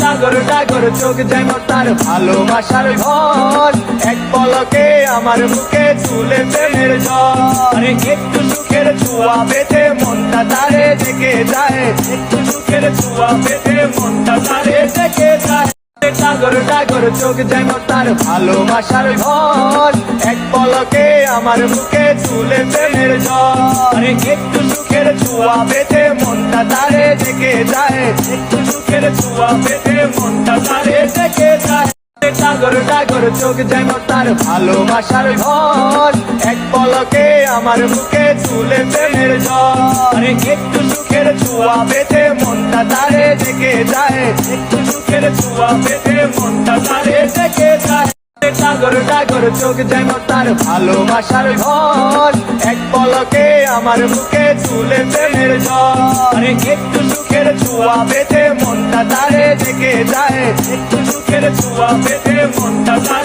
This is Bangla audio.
টাগর টাগর চোখ যেমন তার ভালোবাসার ঘর, এক পলকে আমার বুকে তুলে প্রেমের ঝড়। আরে একটু সুখের ছোঁয়া পেতে মনটা তারে ডেকে যায়, একটু সুখের ছোঁয়া পেতে মনটা তারে ডেকে যায়। টাগর টাগর চোখ যেমন তার ভালোবাসার ঘর, এক পলকে আমার বুকে তুলে প্রেমের ঝড়। আরে একটু সুখের ছোঁয়া পেতে মনটা তারে ডেকে যায়, একটু সুখের ছোঁয়া পেতে মনটা তারে ডেকে যায়। টাগর টাগর চোখ যেমন তার ভালোবাসার ঘর, এক পলকে আমার বুকে তুলে প্রেমের ঝড়। আরে একটু সুখের ছোঁয়া পেতে মনটা তারে ডেকে যায়, একটু সুখের ছোঁয়া পেতে মনটা তারে ডেকে যায়। টাগর টাগর চোখ যেমন তার ভালোবাসার ঘর, এক পলকে আমার বুকে তুলে প্রেমের ঝড়। আরে একটু সুখের ছোঁয়া পেতে মনটা তারে ডেকে যায়, একটু সুখের ছোঁয়া পেতে মনটা তারে